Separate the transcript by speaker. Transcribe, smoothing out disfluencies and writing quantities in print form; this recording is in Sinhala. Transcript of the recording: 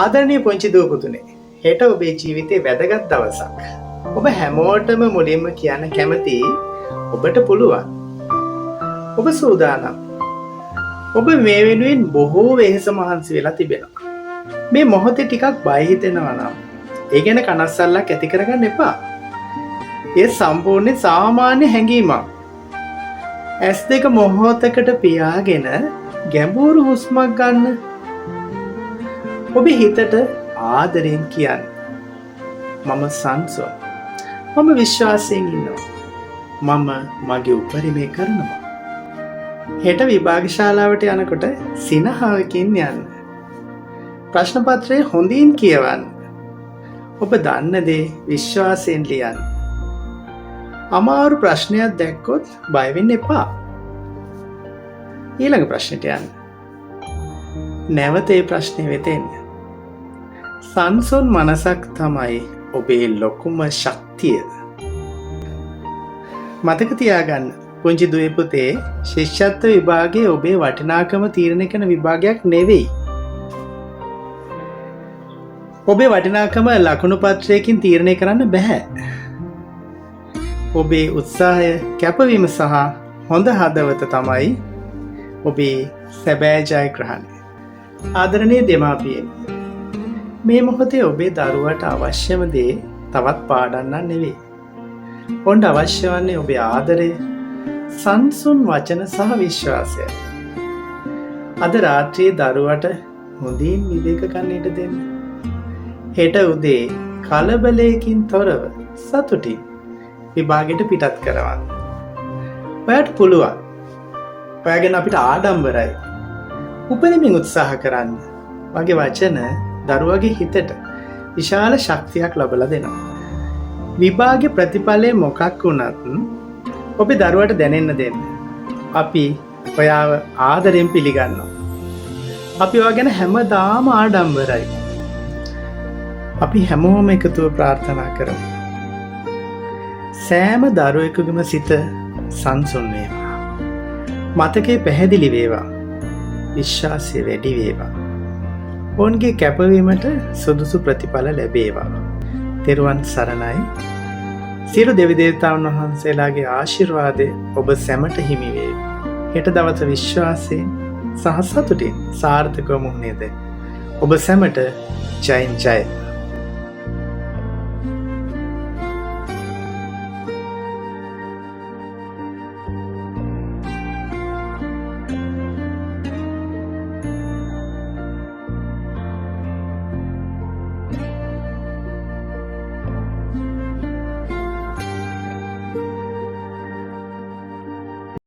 Speaker 1: ආදරණීය පුංචි දුව පුතුනේ, හෙට ඔබේ ජීවිතේ වැදගත් දවසක්. ඔබ හැමෝටම මුලින්ම කියන්න කැමති ඔබට පුළුවන්. ඔබ සූදානම්. ඔබ මේ වෙනුවෙන් බොහෝ වෙහෙස මහන්සි වෙලා තිබෙනවා. මේ මොහොතේ ටිකක් බය හිතෙනවා නම් ඒ ගැන කනස්සල්ලක් ඇති කරගන්න එපා. ඒ සම්පූර්ණ සාමාන්‍ය හැඟීමක්. ඇස් දෙක මොහොතකට පියාගෙන ගැඹුරු හුස්මක් ගන්න. ඔබේ හිතට ආදරෙන් කියන්න. මම සංසොන්. මම විශ්වාසයෙන් ඉන්නවා. මම මගේ උපරිමය කරනවා. හෙට විභාග ශාලාවට යනකොට සිනහවකින් යන්න. ප්‍රශ්න පත්‍රය හොඳින් කියවන්න. ඔබ දන්න දේ විශ්වාසයෙන් ලියන්න. අමාරු ප්‍රශ්නයක් දැක්කොත් බය වෙන්න එපා. ඊළඟ ප්‍රශ්නෙට යන්න. නැවත ඒ ප්‍රශ්නේ වෙත එන්න. සංසොන් මනසක් තමයි ඔබේ ලොකුම ශක්තිය. මතක තියාගන්න, පුංචි දුවේ පුතේ, ශිෂ්‍යත්ව විභාගයේ ඔබේ වටිනාකම තීරණය කරන විභාගයක් නෙවෙයි. ඔබේ වටිනාකම ලකුණු පත්‍රයකින් තීරණය කරන්න බෑ. ඔබේ උත්සාහය, කැපවීම සහ හොඳ හදවත තමයි ඔබේ සැබෑ ජයග්‍රහණය. ආදරණීය දෙමාපියනි, මේ මොහොතේ ඔබේ දරුවට අවශ්‍යම දේ තවත් පාඩම්නම් නෙවෙයි. ඔවුන්ට අවශ්‍ය වන්නේ ඔබේ ආදරය, සංසුන් වචන සහ විශ්වාසය. අද රාත්‍රියේ දරුවට හොඳින් විවේක ගන්නට දෙන්න. හෙට උදේ කලබලයකින් තොරව සතුටින් විභාගෙට පිටත් කරවන්න. ඔයාට පුළුවන්. ඔයා ගැන අපිට ආඩම්බරයි. උපරිමයෙන් උත්සාහ කරන්න. වගේ වචන දරුවගේ හිතට විශාල ශක්තියක් ලබලා දෙනවා. විභාගයේ ප්‍රතිඵලය මොකක් වුණත් ඔබේ දරුවට දැනෙන්න දෙන්න. අපි ඔයාව ආදරෙන් පිළිගන්නවා. අපි ඔයා ගැන හැමදාම ආඩම්බරයි. අපි හැමෝම එකතුව ප්‍රාර්ථනා කරමු. සෑම දරුවෙකුගේම සිත සංසුන් වේවා. මතකේ පැහැදිලි වේවා. විශ්වාසය වැඩි වේවා. ඔවුන්ගේ කැපවීමට සුදුසු ප්‍රතිඵල ලැබේවා. තෙරුවන් සරණයි. සියලු දෙවි දේවතාවුන් වහන්සේලාගේ ආශිර්වාදය ඔබ සැමට හිමි වේවා. හෙට දවස විශ්වාසයෙන් සහ සතුටින් සාර්ථකව මුහුණේ ද ඔබ සැමට ජයෙන් ජය.